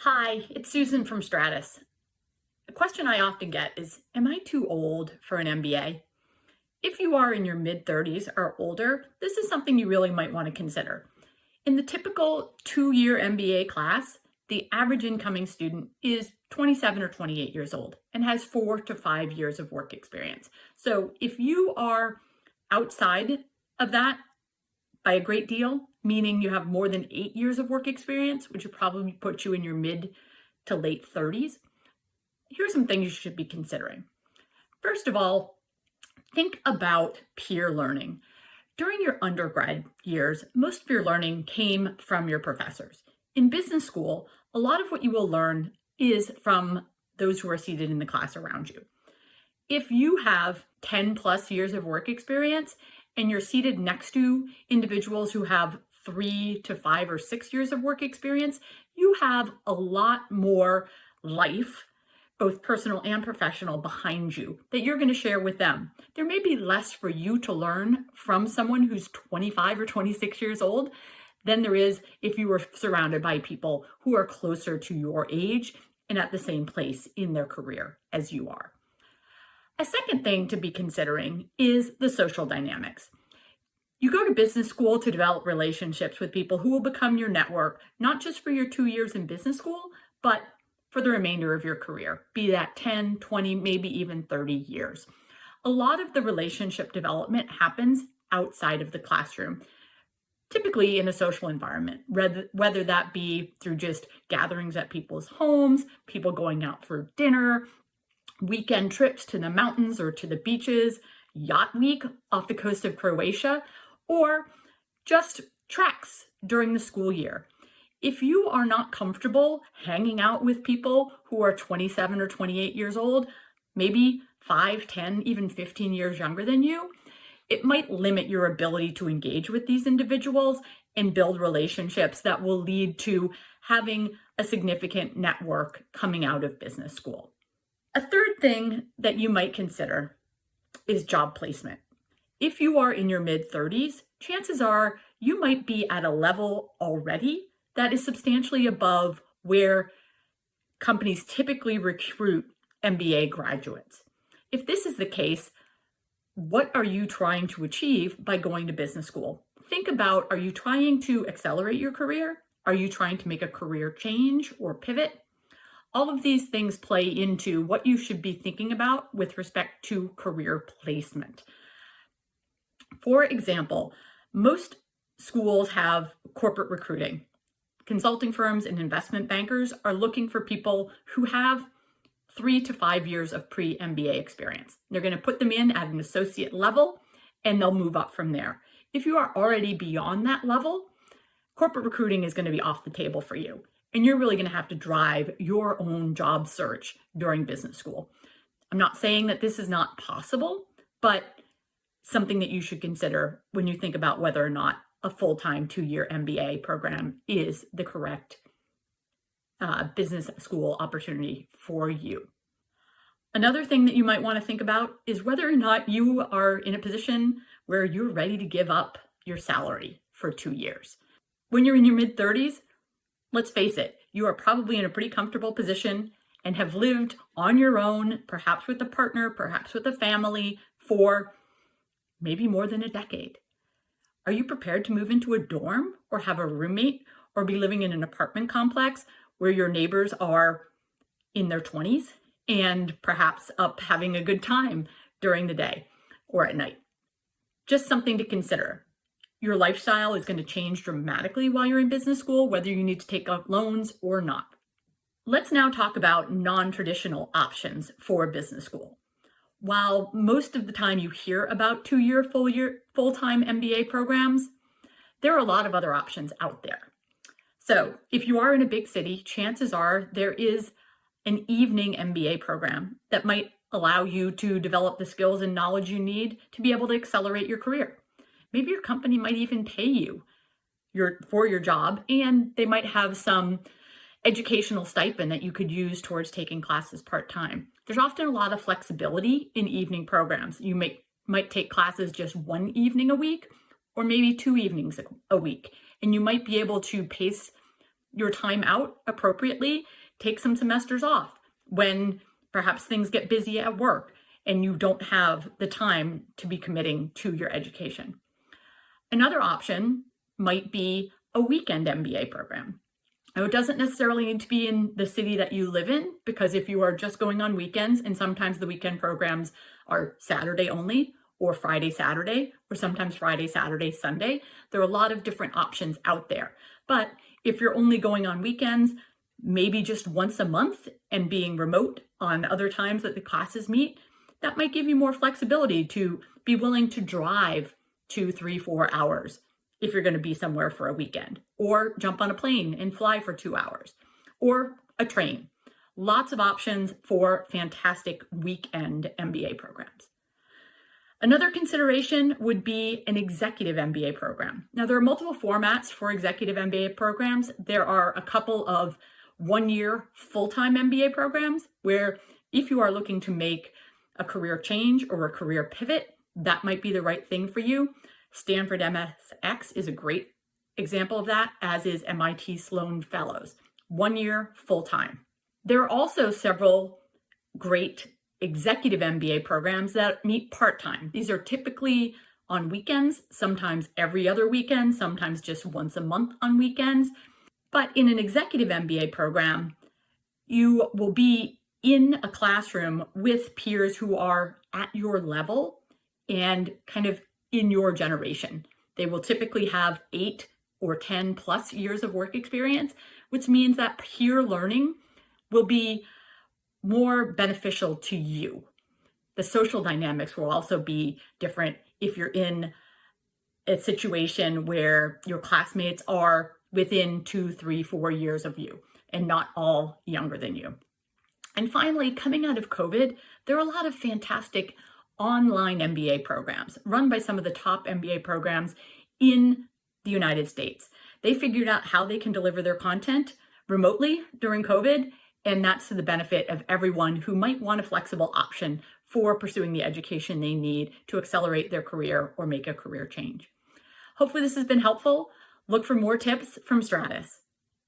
Hi, it's Susan from Stratus. A question I often get is, am I too old for an MBA? If you are in your mid-30s or older, this is something you really might want to consider. In the typical two-year MBA class, the average incoming student is 27 or 28 years old and has 4 to 5 years of work experience. So if you are outside of that by a great deal, meaning you have more than 8 years of work experience, which would probably put you in your mid to late 30s, here's some things you should be considering. First of all, think about peer learning. During your undergrad years, most of your learning came from your professors. In business school, a lot of what you will learn is from those who are seated in the class around you. If you have 10 plus years of work experience and you're seated next to individuals who have 3 to 5 or 6 years of work experience, you have a lot more life, both personal and professional, behind you that you're going to share with them. There may be less for you to learn from someone who's 25 or 26 years old than there is if you were surrounded by people who are closer to your age and at the same place in their career as you are. A second thing to be considering is the social dynamics. You go to business school to develop relationships with people who will become your network, not just for your 2 years in business school, but for the remainder of your career, be that 10, 20, maybe even 30 years. A lot of the relationship development happens outside of the classroom, typically in a social environment, whether that be through just gatherings at people's homes, people going out for dinner, weekend trips to the mountains or to the beaches, yacht week off the coast of Croatia, or just treks during the school year. If you are not comfortable hanging out with people who are 27 or 28 years old, maybe 5, 10, even 15 years younger than you, it might limit your ability to engage with these individuals and build relationships that will lead to having a significant network coming out of business school. A third thing that you might consider is job placement. If you are in your mid-30s, chances are you might be at a level already that is substantially above where companies typically recruit MBA graduates. If this is the case, what are you trying to achieve by going to business school? Think about, are you trying to accelerate your career? Are you trying to make a career change or pivot? All of these things play into what you should be thinking about with respect to career placement. For example, most schools have corporate recruiting. Consulting firms and investment bankers are looking for people who have 3 to 5 years of pre-MBA experience. They're going to put them in at an associate level and they'll move up from there. If you are already beyond that level, corporate recruiting is going to be off the table for you. And you're really going to have to drive your own job search during business school. I'm not saying that this is not possible, but something that you should consider when you think about whether or not a full-time 2-year MBA program is the correct business school opportunity for you. Another thing that you might want to think about is whether or not you are in a position where you're ready to give up your salary for 2 years. When you're in your mid-30s, let's face it, you are probably in a pretty comfortable position and have lived on your own, perhaps with a partner, perhaps with a family, for maybe more than a decade. Are you prepared to move into a dorm or have a roommate or be living in an apartment complex where your neighbors are in their 20s and perhaps up having a good time during the day or at night? Just something to consider. Your lifestyle is going to change dramatically while you're in business school, whether you need to take out loans or not. Let's now talk about non-traditional options for business school. While most of the time you hear about 2-year, full-time MBA programs, there are a lot of other options out there. So if you are in a big city, chances are there is an evening MBA program that might allow you to develop the skills and knowledge you need to be able to accelerate your career. Maybe your company might even pay you for your job, and they might have some educational stipend that you could use towards taking classes part-time. There's often a lot of flexibility in evening programs. You might take classes just one evening a week, or maybe 2 evenings a week, and you might be able to pace your time out appropriately. Take some semesters off when perhaps things get busy at work and you don't have the time to be committing to your education. Another option might be a weekend MBA program. Now, it doesn't necessarily need to be in the city that you live in, because if you are just going on weekends, and sometimes the weekend programs are Saturday only, or Friday, Saturday, or sometimes Friday, Saturday, Sunday, there are a lot of different options out there. But if you're only going on weekends, maybe just once a month and being remote on other times that the classes meet, that might give you more flexibility to be willing to drive 2, 3, 4 hours if you're going to be somewhere for a weekend, or jump on a plane and fly for 2 hours, or a train. Lots of options for fantastic weekend MBA programs. Another consideration would be an executive MBA program. Now, there are multiple formats for executive MBA programs. There are a couple of one-year full-time MBA programs where if you are looking to make a career change or a career pivot, that might be the right thing for you. Stanford MSX is a great example of that, as is MIT Sloan Fellows. 1 year, full-time. There are also several great executive MBA programs that meet part-time. These are typically on weekends, sometimes every other weekend, sometimes just once a month on weekends. But in an executive MBA program, you will be in a classroom with peers who are at your level and kind of in your generation. They will typically have 8 or 10 plus years of work experience, which means that peer learning will be more beneficial to you. The social dynamics will also be different if you're in a situation where your classmates are within 2, 3, 4 years of you and not all younger than you. And finally, coming out of COVID, there are a lot of fantastic online MBA programs run by some of the top MBA programs in the United States. They figured out how they can deliver their content remotely during COVID, and that's to the benefit of everyone who might want a flexible option for pursuing the education they need to accelerate their career or make a career change. Hopefully this has been helpful. Look for more tips from Stratus.